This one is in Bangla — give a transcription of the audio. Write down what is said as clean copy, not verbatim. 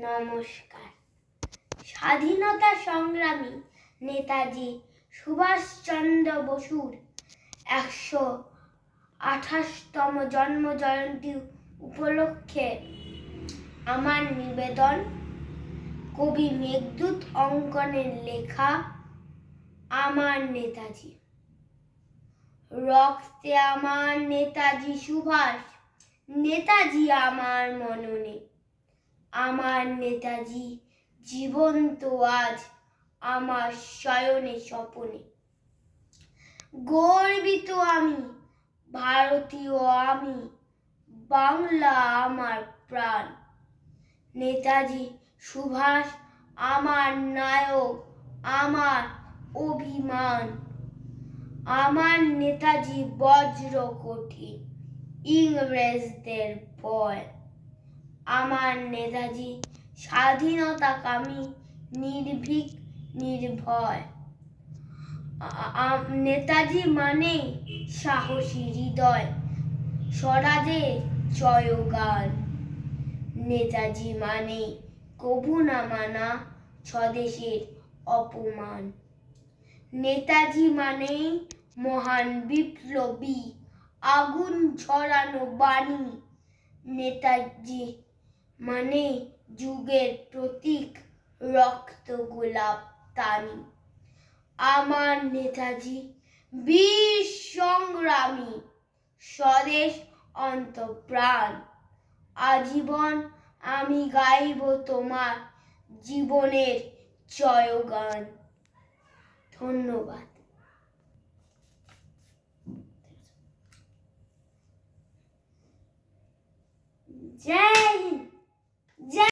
নমস্কার। স্বাধীনতা সংগ্রামী নেতাজি সুভাষচন্দ্র বসুর 128তম জন্ম জয়ন্তী উপলক্ষে আমার নিবেদন কবি মেঘদূত অঙ্কনের লেখা আমার নেতাজি। রক্তে আমার নেতাজি সুভাষ, নেতাজি আমার মননে, আমার নেতাজি জীবন্ত আজ আমার শয়নে স্বপনে। গর্বিত আমি, ভারতীয় আমি, বাংলা আমার প্রাণ। নেতাজি সুভাষ আমার নায়ক, আমার অভিমান। আমার নেতাজি বজ্র কঠিন, ইংরেজদের ভয়। আমার নেতাজি স্বাধীনতাকামী, নির্ভীক নির্ভয়। নেতাজি মানেই সাহসী হৃদয়, স্বরাজের জয়গান। নেতাজি মানেই কভু না মানা স্বদেশের অপমান। নেতাজি মানেই মহান বিপ্লবী, আগুন ঝরানো বাণী। নেতাজি মানে যুগের প্রতীক, রক্ত গোলাপ তানি। আমার নেতাজি বীর সংগ্রামী, স্বদেশ অন্তঃপ্রাণ। আজীবন আমি গাইব তোমার জীবনের জয়গান। ধন্যবাদ। জয়